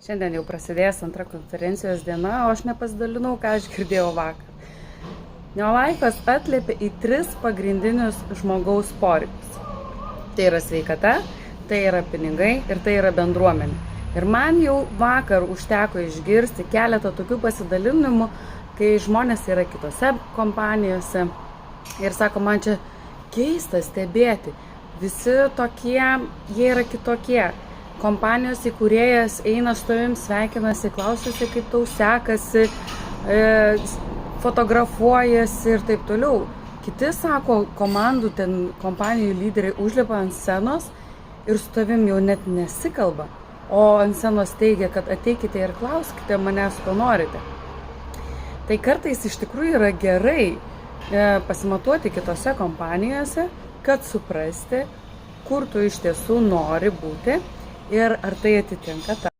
Šiandien jau prasidės antra konferencijos diena, o aš nepasidalinau, ką aš girdėjau vakar. Neolifas atliepia į 3 pagrindinius žmogaus poreikius. Tai yra sveikata, tai yra pinigai ir tai yra bendruomenė. Ir man jau vakar užteko išgirsti keletą tokių pasidalinimų, kai žmonės yra kitose kompanijose ir sako, man čia keista stebėti. Visi tokie, jie yra kitokie. Kompanijos įkūrėjas eina su tavim, sveikinasi, klausosi, kaip tau sekasi, fotografuojasi ir taip toliau. Kiti, sako, komandų, kompanijų lyderiai užlipa ant scenos ir su tavim jau net nesikalba, o ant scenos teigia, kad ateikite ir klauskite manęs, ko norite. Tai kartais iš tikrųjų yra gerai pasimatuoti kitose kompanijose, kad suprasti, kur tu iš tiesų nori būti ir ar tai atitinka